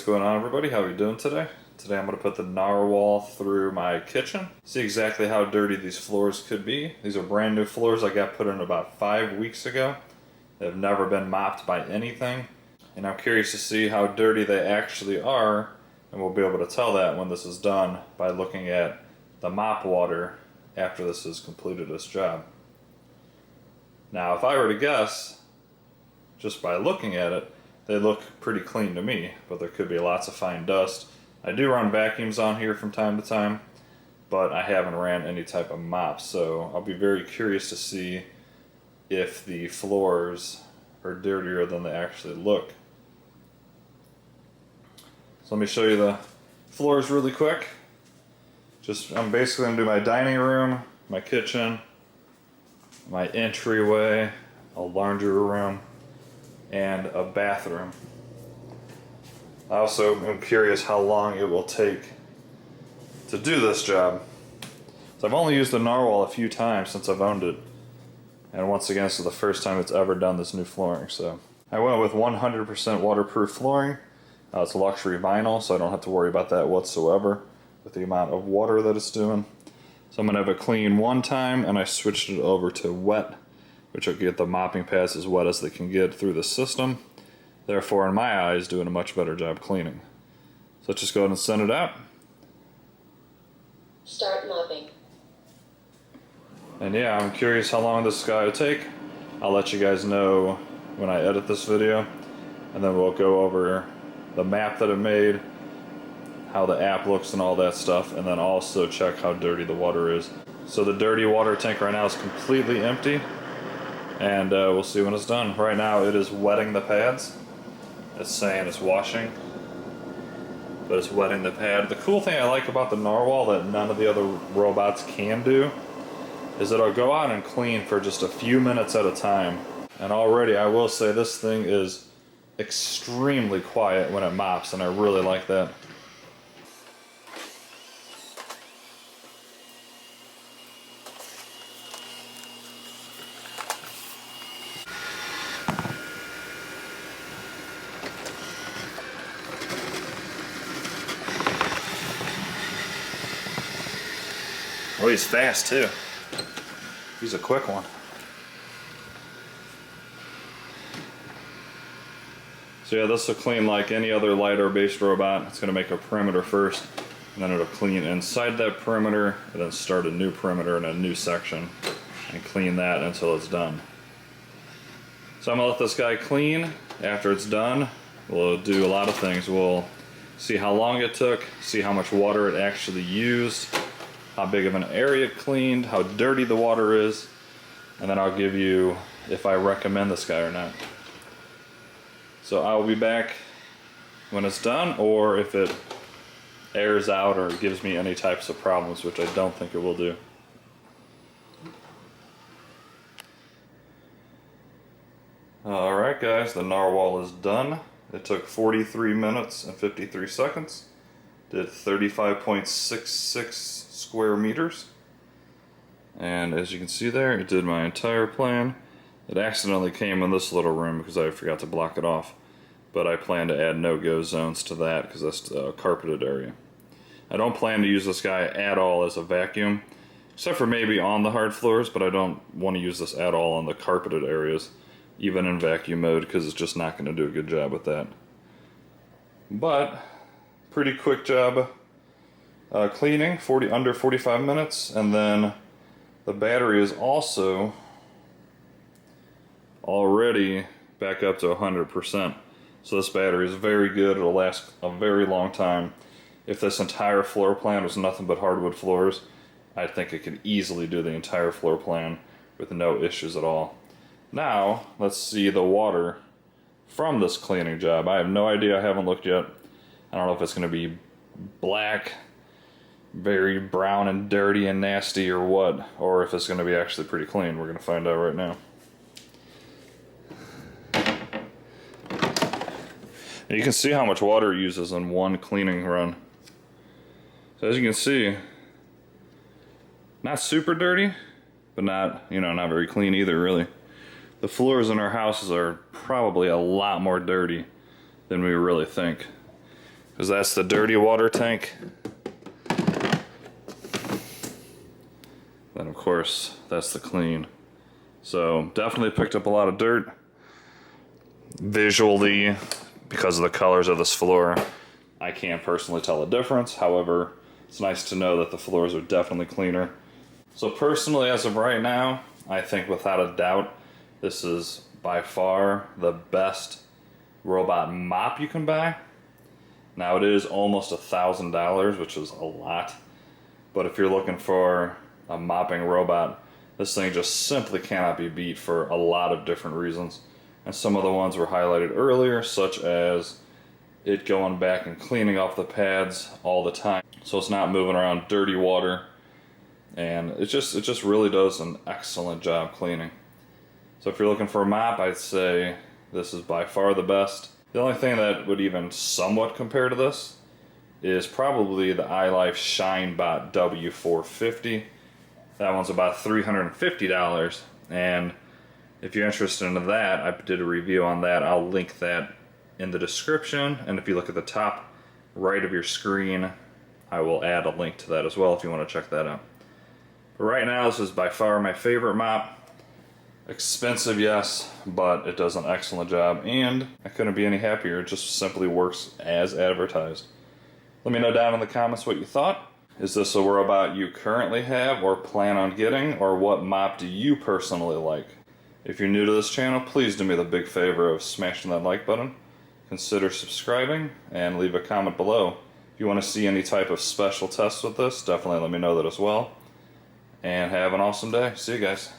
going on, everybody? How are you doing today? Today I'm going to put the Narwal through my kitchen. See exactly how dirty these floors could be. These are brand new floors I got put in about 5 weeks ago. They've never been mopped by anything. And I'm curious to see how dirty they actually are. And we'll be able to tell that when this is done by looking at the mop water after this has completed its job. Now, if I were to guess, just by looking at it, they look pretty clean to me, but there could be lots of fine dust. I do run vacuums on here from time to time, but I haven't ran any type of mop, so I'll be very curious to see if the floors are dirtier than they actually look. So let me show you the floors really quick. I'm basically going to do my dining room, my kitchen, my entryway, a laundry room, and a bathroom. I also am curious how long it will take to do this job. So I've only used the Narwal a few times since I've owned it. And once again, this is the first time it's ever done this new flooring. So I went with 100% waterproof flooring. It's luxury vinyl, so I don't have to worry about that whatsoever with the amount of water that it's doing. So I'm going to have it clean one time, and I switched it over to wet, which will get the mopping pads as wet as they can get through the system. Therefore, in my eyes, doing a much better job cleaning. So let's just go ahead and send it out. Start mopping. And yeah, I'm curious how long this guy will take. I'll let you guys know when I edit this video. And then we'll go over the map that it made, how the app looks and all that stuff, and then also check how dirty the water is. So the dirty water tank right now is completely empty, and we'll see when it's done. Right now it is wetting the pads. It's saying it's washing, but it's wetting the pad. The cool thing I like about the Narwal that none of the other robots can do is that it'll go out and clean for just a few minutes at a time. And already I will say this thing is extremely quiet when it mops, and I really like that. Oh, he's fast too. He's a quick one. So yeah, this will clean like any other lighter based robot. It's going to make a perimeter first, and then it'll clean inside that perimeter, and then start a new perimeter in a new section, and clean that until it's done. So I'm going to let this guy clean. After it's done, we'll do a lot of things. We'll see how long it took, see how much water it actually used, how big of an area it cleaned, how dirty the water is, and then I'll give you if I recommend this guy or not. So I'll be back when it's done, or if it airs out or gives me any types of problems, which I don't think it will do. Alright guys, the Narwal is done. It took 43 minutes and 53 seconds. Did 35.66 square meters. And as you can see there, it did my entire plan. It accidentally came in this little room because I forgot to block it off. But I plan to add no-go zones to that because that's a carpeted area. I don't plan to use this guy at all as a vacuum, except for maybe on the hard floors, but I don't want to use this at all on the carpeted areas, even in vacuum mode, because it's just not going to do a good job with that. But, pretty quick job cleaning, under 45 minutes, and then the battery is also already back up to 100%. So this battery is very good. It'll last a very long time. If this entire floor plan was nothing but hardwood floors, I think it could easily do the entire floor plan with no issues at all. Now, let's see the water from this cleaning job. I have no idea. I haven't looked yet. I don't know if it's going to be black, very brown and dirty and nasty or what, or if it's going to be actually pretty clean. We're going to find out right now. And you can see how much water it uses in one cleaning run. So as you can see, not super dirty, but not very clean either, really. The floors in our houses are probably a lot more dirty than we really think. because that's the dirty water tank. Then of course, that's the clean. So definitely picked up a lot of dirt. Visually, because of the colors of this floor, I can't personally tell a difference. However, it's nice to know that the floors are definitely cleaner. So personally, as of right now, I think without a doubt, this is by far the best robot mop you can buy. Now it is almost $1,000, which is a lot. But if you're looking for a mopping robot, this thing just simply cannot be beat for a lot of different reasons. And some of the ones were highlighted earlier, such as it going back and cleaning off the pads all the time, so it's not moving around dirty water. And it just really does an excellent job cleaning. So if you're looking for a mop, I'd say this is by far the best. The only thing that would even somewhat compare to this is probably the iLife ShineBot W450. That one's about $350, and if you're interested in that, I did a review on that. I'll link that in the description, and if you look at the top right of your screen, I will add a link to that as well if you want to check that out. But right now, this is by far my favorite mop. Expensive, yes, but it does an excellent job, and I couldn't be any happier. It just simply works as advertised. Let me know down in the comments what you thought. Is this a robot you currently have or plan on getting, or what mop do you personally like? If you're new to this channel, please do me the big favor of smashing that like button. Consider subscribing and leave a comment below. If you want to see any type of special tests with this, definitely let me know that as well. And have an awesome day. See you guys.